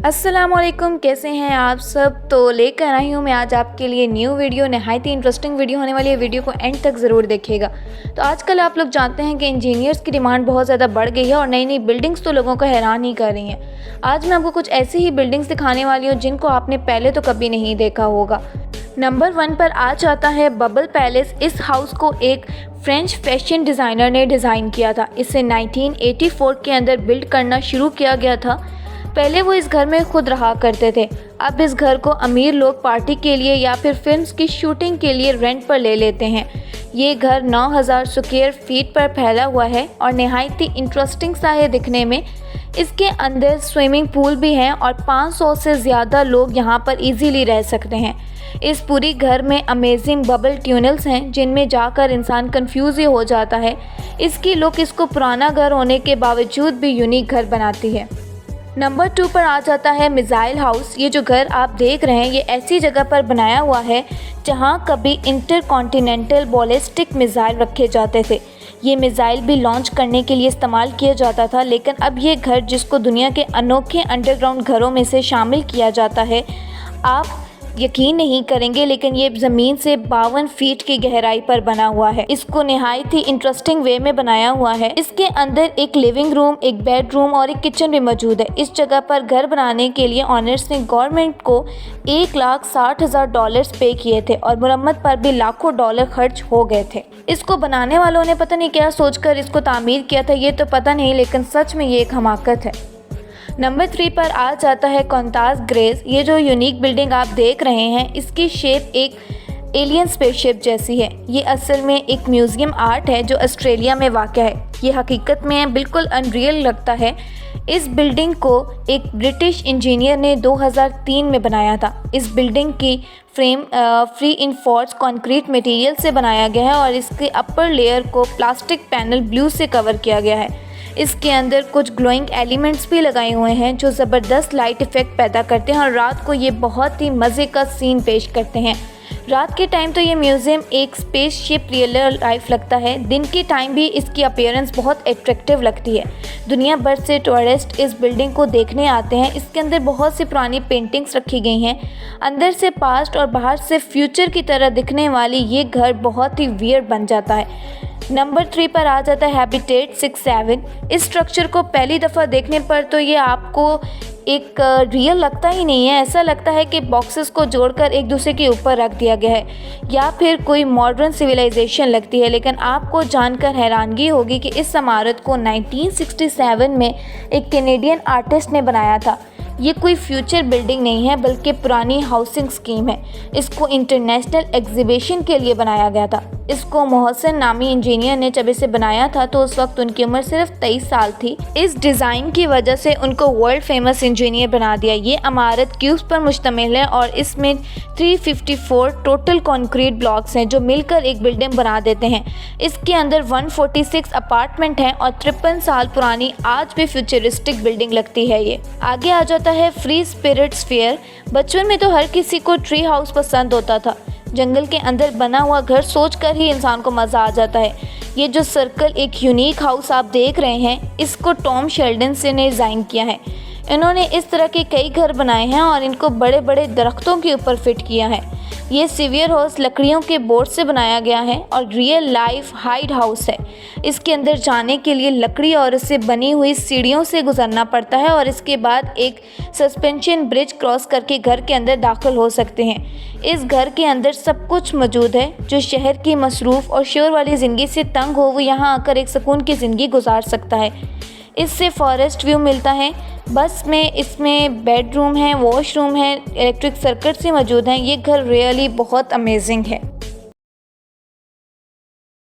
अस्सलामुअलैकुम, कैसे हैं आप सब। तो लेकर आई हूँ मैं आज आपके लिए न्यू वीडियो। नहायत ही इंटरेस्टिंग वीडियो होने वाली है, वीडियो को एंड तक ज़रूर देखिएगा। तो आजकल आप लोग जानते हैं कि इंजीनियर्स की डिमांड बहुत ज़्यादा बढ़ गई है और नई नई बिल्डिंग्स तो लोगों को हैरान ही कर रही हैं। आज मैं आपको कुछ ऐसी ही बिल्डिंग्स दिखाने वाली हूँ जिनको आपने पहले तो कभी नहीं देखा होगा। नंबर 1 पर आ जाता है बबल पैलेस। इस हाउस को एक फ्रेंच फैशन डिज़ाइनर ने डिज़ाइन किया था। इसे 1984 के अंदर बिल्ड करना शुरू किया गया था। पहले वो इस घर में खुद रहा करते थे। अब इस घर को अमीर लोग पार्टी के लिए या फिर फिल्म्स की शूटिंग के लिए रेंट पर ले लेते हैं। ये घर 9000 स्क्वायर फीट पर फैला हुआ है और नहायत ही इंटरेस्टिंग सा है दिखने में। इसके अंदर स्विमिंग पूल भी हैं और 500 से ज़्यादा लोग यहाँ पर इजीली रह सकते हैं। इस पूरी घर में अमेजिंग बबल ट्यूनल्स हैं जिनमें जाकर इंसान कंफ्यूज ही हो जाता है। इसकी लुक इसको पुराना घर होने के बावजूद भी यूनिक घर बनाती है। नंबर 2 पर आ जाता है मिसाइल हाउस। ये जो घर आप देख रहे हैं ये ऐसी जगह पर बनाया हुआ है जहाँ कभी इंटरकॉन्टिनेंटल बैलिस्टिक मिसाइल रखे जाते थे। ये मिसाइल भी लॉन्च करने के लिए इस्तेमाल किया जाता था, लेकिन अब ये घर जिसको दुनिया के अनोखे अंडरग्राउंड घरों में से शामिल किया जाता है, आप यकीन नहीं करेंगे लेकिन ये ज़मीन से 52 फीट की गहराई पर बना हुआ है। इसको नहायत ही इंटरेस्टिंग वे में बनाया हुआ है। इसके अंदर एक लिविंग रूम, एक बेडरूम और एक किचन भी मौजूद है। इस जगह पर घर बनाने के लिए ऑनर्स ने गवर्नमेंट को $1,60,000 पे किए थे और मुरम्मत पर भी लाखों डॉलर खर्च हो गए थे। इसको बनाने वालों ने पता नहीं क्या सोचकर इसको तामीर किया था, ये तो पता नहीं, लेकिन सच में ये एक हमाकत है। नंबर 3 पर आ जाता है कॉन्तास ग्रेस। ये जो यूनिक बिल्डिंग आप देख रहे हैं इसकी शेप एक एलियन स्पेसशिप जैसी है। ये असल में एक म्यूज़ियम आर्ट है जो ऑस्ट्रेलिया में वाक़या है। ये हकीकत में बिल्कुल अनरियल लगता है। इस बिल्डिंग को एक ब्रिटिश इंजीनियर ने 2003 में बनाया था। इस बिल्डिंग की फ्रेम रीइंफोर्स्ड कंक्रीट मटेरियल से बनाया गया है और इसके अपर लेयर को प्लास्टिक पैनल ब्लू से कवर किया गया है। इसके अंदर कुछ ग्लोइंग एलिमेंट्स भी लगाए हुए हैं जो ज़बरदस्त लाइट इफ़ेक्ट पैदा करते हैं और रात को ये बहुत ही मज़े का सीन पेश करते हैं। रात के टाइम तो ये म्यूज़ियम एक स्पेसशिप रियल लाइफ लगता है। दिन के टाइम भी इसकी अपीयरेंस बहुत एट्रैक्टिव लगती है। दुनिया भर से टूरिस्ट इस बिल्डिंग को देखने आते हैं। इसके अंदर बहुत सी पुरानी पेंटिंग्स रखी गई हैं। अंदर से पास्ट और बाहर से फ्यूचर की तरह दिखने वाली ये घर बहुत ही वियर्ड बन जाता है। नंबर 3 पर आ जाता है हैबिटेट 67। इस स्ट्रक्चर को पहली दफ़ा देखने पर तो ये आपको एक रियल लगता ही नहीं है। ऐसा लगता है कि बॉक्सेस को जोड़कर एक दूसरे के ऊपर रख दिया गया है या फिर कोई मॉडर्न सिविलाइजेशन लगती है। लेकिन आपको जानकर हैरानगी होगी कि इस इमारत को 1967 में एक कैनेडियन आर्टिस्ट ने बनाया था। ये कोई फ्यूचर बिल्डिंग नहीं है बल्कि पुरानी हाउसिंग स्कीम है। इसको इंटरनेशनल एग्जीबिशन के लिए बनाया गया था। इसको मोहसिन नामी इंजीनियर ने जब इसे बनाया था तो उस वक्त उनकी उम्र सिर्फ 23 साल थी। इस डिज़ाइन की वजह से उनको वर्ल्ड फेमस इंजीनियर बना दिया। ये इमारत क्यूब्स पर मुश्तमिल है और इसमें 354 टोटल कंक्रीट ब्लॉक्स हैं जो मिलकर एक बिल्डिंग बना देते हैं। इसके अंदर 146 अपार्टमेंट हैं और 53 साल पुरानी आज भी फ्यूचरिस्टिक बिल्डिंग लगती है। ये आगे आ जाता है फ्री स्पिरिट स्फीयर। बचपन में तो हर किसी को ट्री हाउस पसंद होता था। जंगल के अंदर बना हुआ घर सोचकर ही इंसान को मज़ा आ जाता है। ये जो सर्कल एक यूनिक हाउस आप देख रहे हैं इसको टॉम शेल्डन से ने डिज़ाइन किया है। इन्होंने इस तरह के कई घर बनाए हैं और इनको बड़े बड़े दरख्तों के ऊपर फिट किया है। ये सिवियर हाउस लकड़ियों के बोर्ड से बनाया गया है और रियल लाइफ हाइड हाउस है। इसके अंदर जाने के लिए लकड़ी और उससे बनी हुई सीढ़ियों से गुजरना पड़ता है और इसके बाद एक सस्पेंशन ब्रिज क्रॉस करके घर के अंदर दाखिल हो सकते हैं। इस घर के अंदर सब कुछ मौजूद है। जो शहर की मसरूफ़ और शोर वाली ज़िंदगी से तंग हो वो यहाँ आकर एक सुकून की ज़िंदगी गुजार सकता है। इससे फॉरेस्ट व्यू मिलता है। बस में इसमें बेडरूम है, वॉशरूम है, इलेक्ट्रिक सर्किट से मौजूद हैं। ये घर रियली बहुत अमेजिंग है।